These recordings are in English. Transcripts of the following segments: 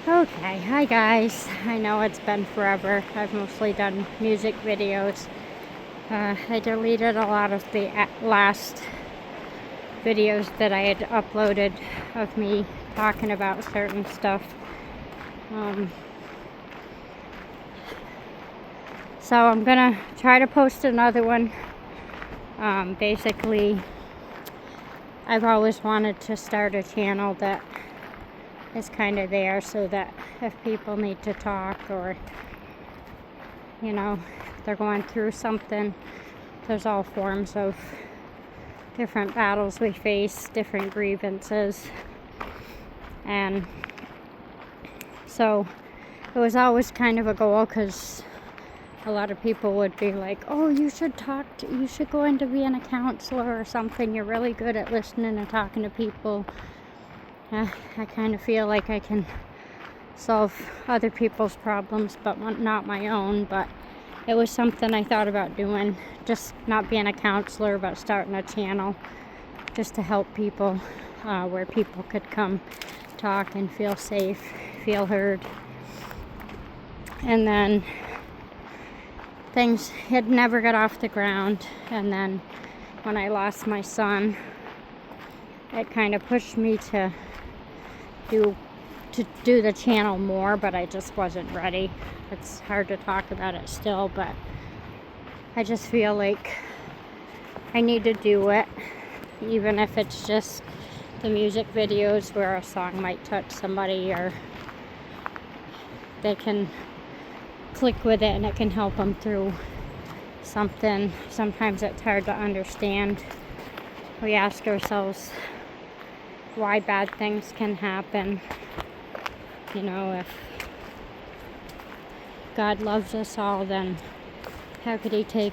Okay, hi guys. I know it's been forever. I've mostly done music videos. I deleted a lot of the last videos that I had uploaded of me talking about certain stuff. So I'm gonna try to post another one. Basically, I've always wanted to start a channel that is kind of there so that if people need to talk or if they're going through something, there's all forms of different battles we face, different grievances. And so it was always kind of a goal, because a lot of people would be like, oh, you should go into being a counselor or something. You're really good at listening and talking to people. I kind of feel like I can solve other people's problems, but not my own. But it was something I thought about doing, just not being a counselor, but starting a channel just to help people, where people could come talk and feel safe, feel heard. And then things had never got off the ground. And then when I lost my son, it kind of pushed me to do the channel more, but I just wasn't ready. It's hard to talk about it still, but I just feel like I need to do it, even if it's just the music videos where a song might touch somebody or they can click with it and it can help them through something. Sometimes it's hard to understand. We ask ourselves why bad things can happen. If God loves us all, then how could he take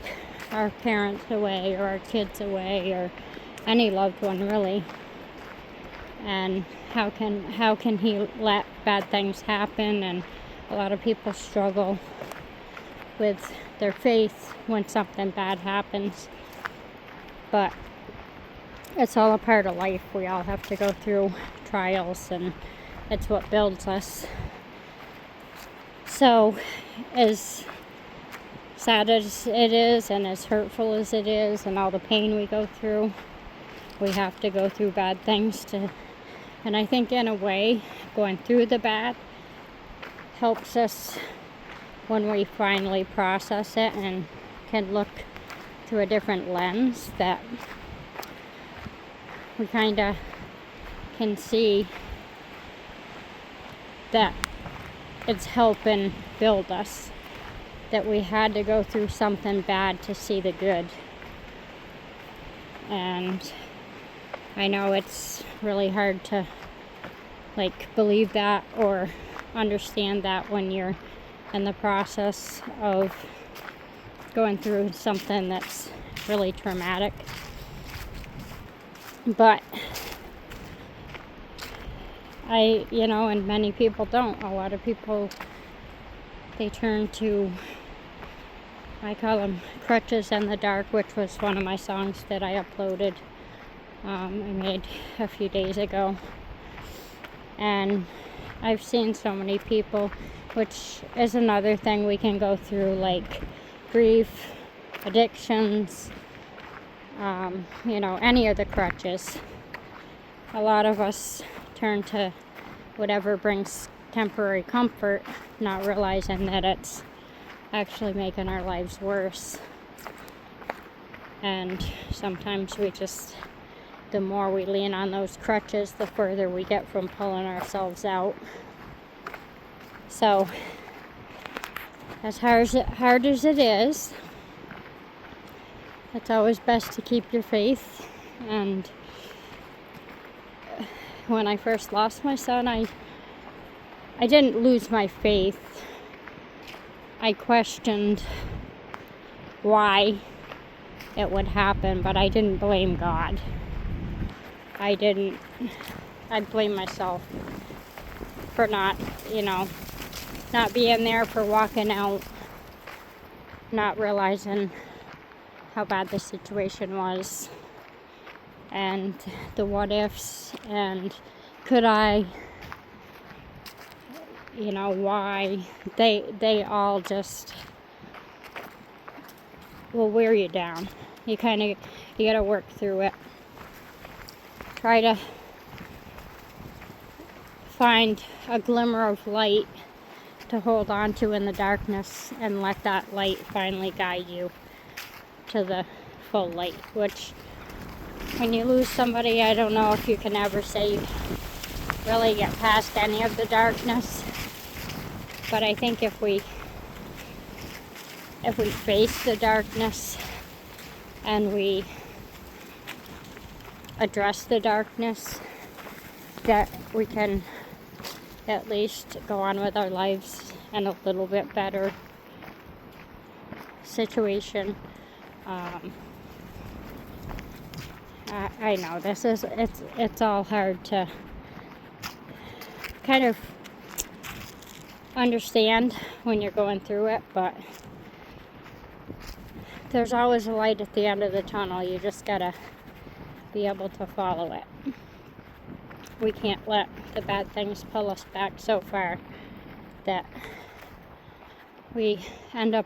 our parents away or our kids away or any loved one, really? And how can he let bad things happen? And a lot of people struggle with their faith when something bad happens. But it's all a part of life. We all have to go through trials, and it's what builds us. So, as sad as it is and as hurtful as it is and all the pain we go through, we have to go through bad things and I think in a way, going through the bad helps us when we finally process it and can look through a different lens, that we kind of can see that it's helping build us, that we had to go through something bad to see the good. And I know it's really hard to believe that or understand that when you're in the process of going through something that's really traumatic. But and many people don't. A lot of people, they turn to, I call them crutches in the dark, which was one of my songs that I uploaded, I made a few days ago. And I've seen so many people, which is another thing we can go through, like grief, addictions, any of the crutches. A lot of us turn to whatever brings temporary comfort, not realizing that it's actually making our lives worse. And sometimes the more we lean on those crutches, the further we get from pulling ourselves out. So, as hard as it is, it's always best to keep your faith. And when I first lost my son, I didn't lose my faith. I questioned why it would happen, but I didn't blame God. I'd blame myself for not being there, for walking out, not realizing how bad the situation was, and the what ifs, and could I you know, why they all just will wear you down. You gotta work through it. Try to find a glimmer of light to hold on to in the darkness, and let that light finally guide you to the full light. Which, when you lose somebody, I don't know if you can ever say you really get past any of the darkness. But I think if we face the darkness and we address the darkness, that we can at least go on with our lives in a little bit better situation. I know it's all hard to kind of understand when you're going through it, but there's always a light at the end of the tunnel. You just gotta be able to follow it. We can't let the bad things pull us back so far that we end up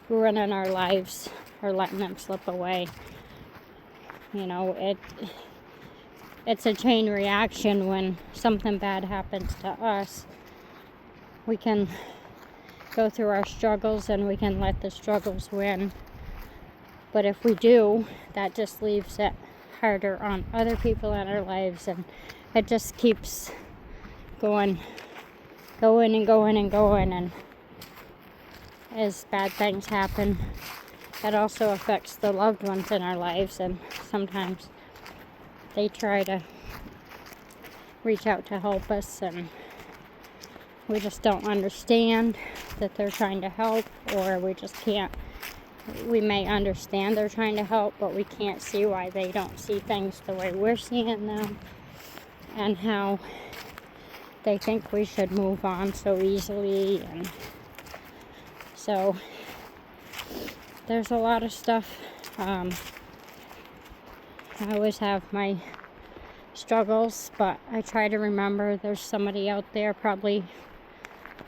ruining our lives or letting them slip away. You know, it's a chain reaction. When something bad happens to us, we can go through our struggles and we can let the struggles win. But if we do, that just leaves it harder on other people in our lives, and it just keeps going. And as bad things happen, it also affects the loved ones in our lives, and sometimes they try to reach out to help us, and we just don't understand that they're trying to help, or we just can't. We may understand they're trying to help, but we can't see why they don't see things the way we're seeing them, and how they think we should move on so easily. And so there's a lot of stuff. I always have my struggles, but I try to remember there's somebody out there, probably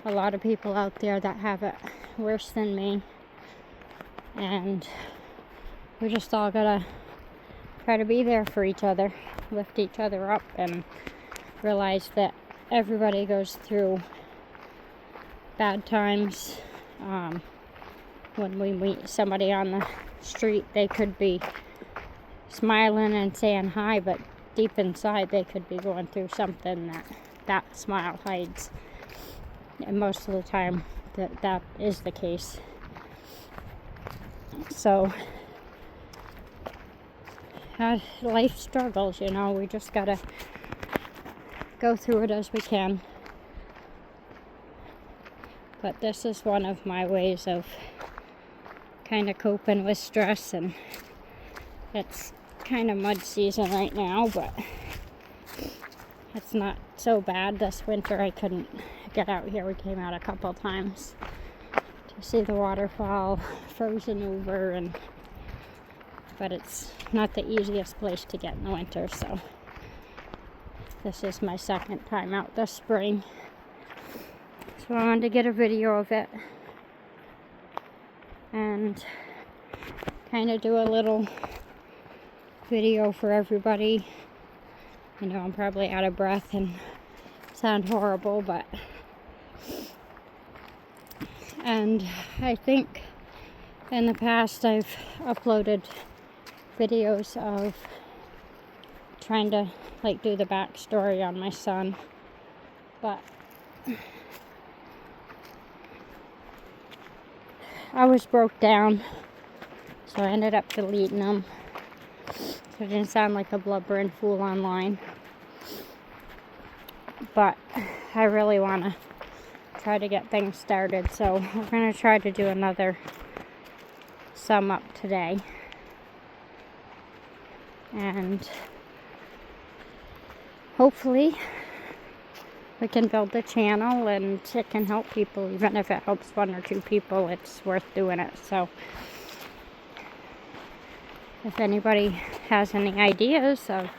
a lot of people out there, that have it worse than me. And we just all gotta try to be there for each other, lift each other up, and realize that everybody goes through bad times. When we meet somebody on the street, they could be smiling and saying hi, but deep inside they could be going through something that smile hides. And most of the time that is the case. So life struggles, you know, we just gotta go through it as we can. But this is one of my ways of kind of coping with stress, and it's kind of mud season right now, but it's not so bad. This winter I couldn't get out here. We came out a couple times to see the waterfall frozen over, but it's not the easiest place to get in the winter, so this is my second time out this spring. So I wanted to get a video of it and kind of do a little video for everybody. I know I'm probably out of breath and sound horrible, and I think in the past I've uploaded videos of trying to do the backstory on my son, but I was broke down, so I ended up deleting them so it didn't sound like a blubbering fool online. But I really want to try to get things started, so we're going to try to do another sum up today, and hopefully we can build the channel and it can help people. Even if it helps one or two people, it's worth doing it. So if anybody has any ideas of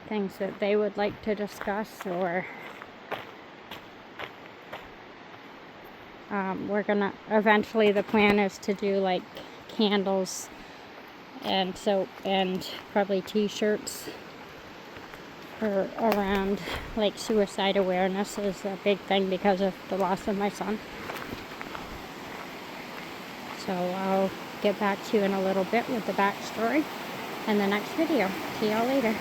things that they would like to discuss, or We're gonna, eventually the plan is to do like candles and soap and probably t-shirts for around, like suicide awareness is a big thing because of the loss of my son. So I'll get back to you in a little bit with the backstory in the next video. See y'all later.